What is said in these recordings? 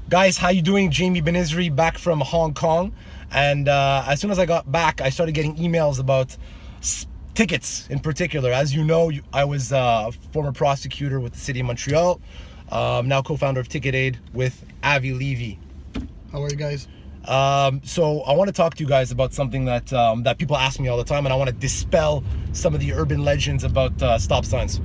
Guys, how you doing? Jamie Benizri back from Hong Kong. And as soon as I got back, I started getting emails about tickets in particular. As you know, I was a former prosecutor with the city of Montreal, now co-founder of Ticket Aid with Avi Levy. How are you guys? So I want to talk to you guys about something that that people ask me all the time, and I want to dispel some of the urban legends about stop signs.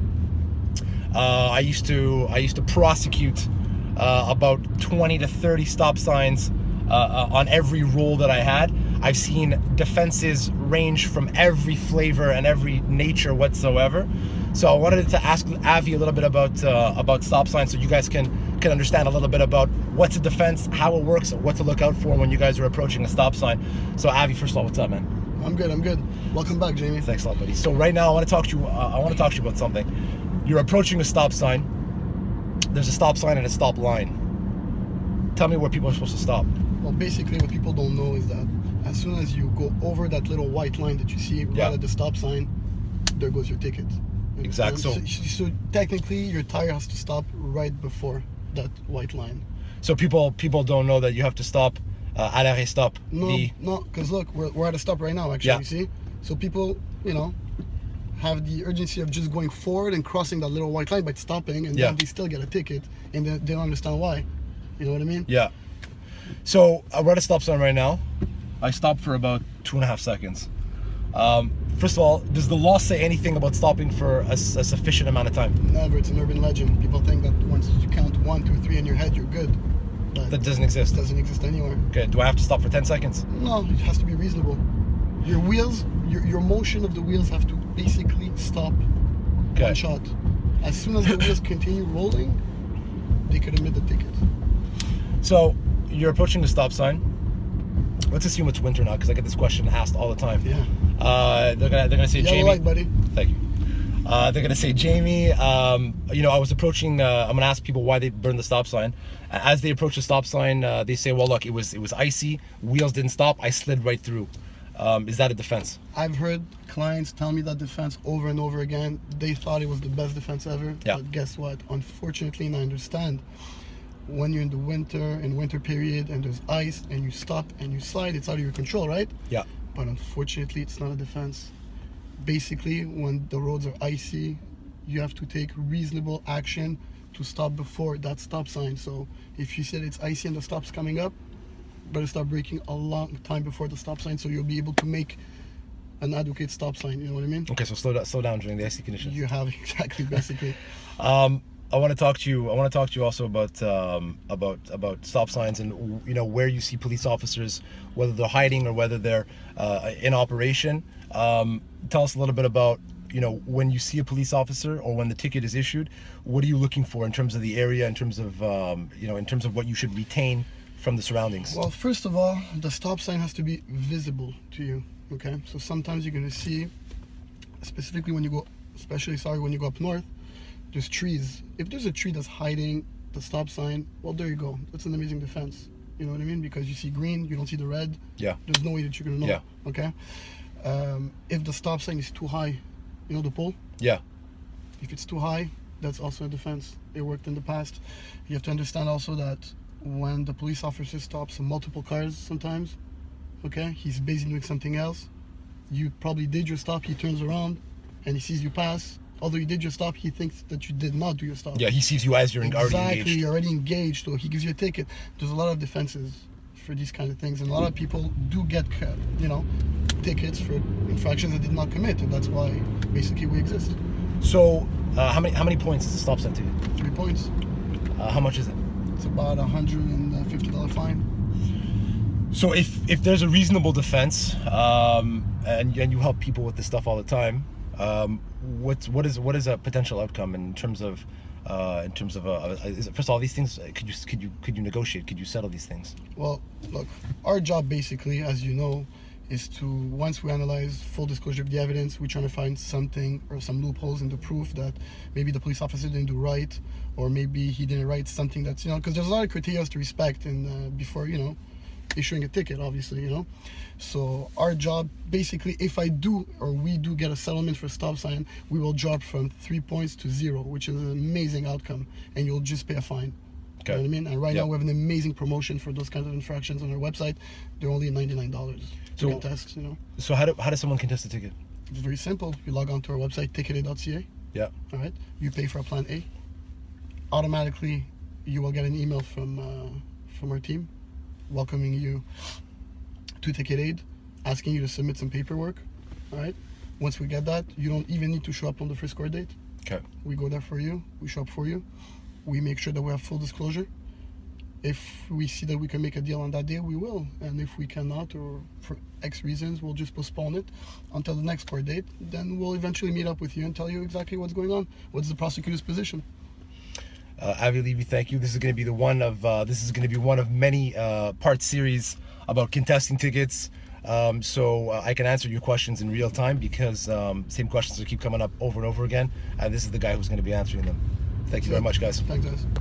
I used to prosecute about 20 to 30 stop signs on every role that I had. I've seen defenses range from every flavor and every nature whatsoever. So I wanted to ask Avi a little bit about stop signs, so you guys can understand a little bit about what's a defense, how it works, what to look out for when you guys are approaching a stop sign. So Avi, first of all, what's up, man? I'm good. Welcome back, Jamie. Thanks a lot, buddy. So right now I want to talk to you about something. You're approaching a stop sign. There's a stop sign and a stop line. Tell me where people are supposed to stop. Well, basically what people don't know is that as soon as you go over that little white line that you see right at the stop sign, there goes your ticket. Exactly. So technically your tire has to stop right before that white line. So people don't know that you have to stop at l'arrêt stop. No, because look, we're at a stop right now, actually, you see? So people, have the urgency of just going forward and crossing that little white line by stopping, and then they still get a ticket, and they don't understand why. You know what I mean? Yeah. So we're at a stop sign right now. I stopped for about 2.5 seconds. First of all, does the law say anything about stopping for a sufficient amount of time? Never. It's an urban legend. People think that once you count 1, 2, 3 in your head, you're good. But that doesn't exist. It doesn't exist anywhere. Okay. Do I have to stop for 10 seconds? No, it has to be reasonable. Your wheels, your motion of the wheels have to basically stop one shot. As soon as the wheels continue rolling, they could emit the ticket. So you're approaching the stop sign. Let's assume it's winter now, because I get this question asked all the time. Yeah. They're gonna say, Jamie. Light, buddy. Thank you. They're gonna say, Jamie. I was approaching. I'm gonna ask people why they burned the stop sign. As they approach the stop sign, they say, well, look, it was icy. Wheels didn't stop. I slid right through. Is that a defense? I've heard clients tell me that defense over and over again. They thought it was the best defense ever. Yeah. But guess what? Unfortunately, and I understand, when you're in the winter period, and there's ice, and you stop and you slide, it's out of your control, right? Yeah. But unfortunately, it's not a defense. Basically, when the roads are icy, you have to take reasonable action to stop before that stop sign. So if you said it's icy and the stop's coming up, better start braking a long time before the stop sign, so you'll be able to make an adequate stop sign. You know what I mean? Okay, so slow down during the icy conditions. You have exactly, basically. I want to talk to you. Also about stop signs, and where you see police officers, whether they're hiding or whether they're in operation. Tell us a little bit about when you see a police officer or when the ticket is issued. What are you looking for in terms of the area, in terms of in terms of what you should retain from the surroundings? Well, first of all, the stop sign has to be visible to you. Okay, so sometimes you're gonna see, specifically when you go up north, there's trees. If there's a tree that's hiding the stop sign, well, there you go. That's an amazing defense. You know what I mean? Because you see green, you don't see the red. Yeah. There's no way that you're gonna know. Yeah. Okay. If the stop sign is too high, the pole. Yeah. If it's too high, that's also a defense. It worked in the past. You have to understand also that when the police officer stops multiple cars sometimes, okay, he's busy doing something else. You probably did your stop, he turns around and he sees you pass. Although you did your stop, he thinks that you did not do your stop. Yeah, he sees you as you're already engaged. Exactly, you're already engaged, so he gives you a ticket. There's a lot of defenses for these kind of things, and a lot of people do get, tickets for infractions they did not commit, and that's why basically we exist. So, how many points is the stop sign to you? 3 points. How much is it? It's about $150 fine. So if there's a reasonable defense, and you help people with this stuff all the time, what is a potential outcome in terms of first of all, these things, could you negotiate? Could you settle these things? Well, look, our job basically, as you know, is to, once we analyze full disclosure of the evidence, we're trying to find something or some loopholes in the proof that maybe the police officer didn't do right, or maybe he didn't write something that's, because there's a lot of criteria to respect and before, issuing a ticket, obviously, So our job, basically, if we do get a settlement for a stop sign, we will drop from 3 points to 0, which is an amazing outcome, and you'll just pay a fine. You know what I mean? And right Yep. now we have an amazing promotion for those kinds of infractions on our website. They're only $99 to contest, you know. So how does someone contest a ticket? It's very simple. You log on to our website, ticketed.ca. Yeah. All right. You pay for a plan A. Automatically, you will get an email from our team welcoming you to Ticket Aid, asking you to submit some paperwork. All right. Once we get that, you don't even need to show up on the first court date. Okay. We go there for you. We show up for you. We make sure that we have full disclosure. If we see that we can make a deal on that day, we will. And if we cannot, or for X reasons, we'll just postpone it until the next court date. Then we'll eventually meet up with you and tell you exactly what's going on. What's the prosecutor's position? Avi, Levy, thank you. This is going to be one of many part series about contesting tickets. So I can answer your questions in real time because same questions will keep coming up over and over again. And this is the guy who's going to be answering them. Thank you very much, guys. Thanks, guys.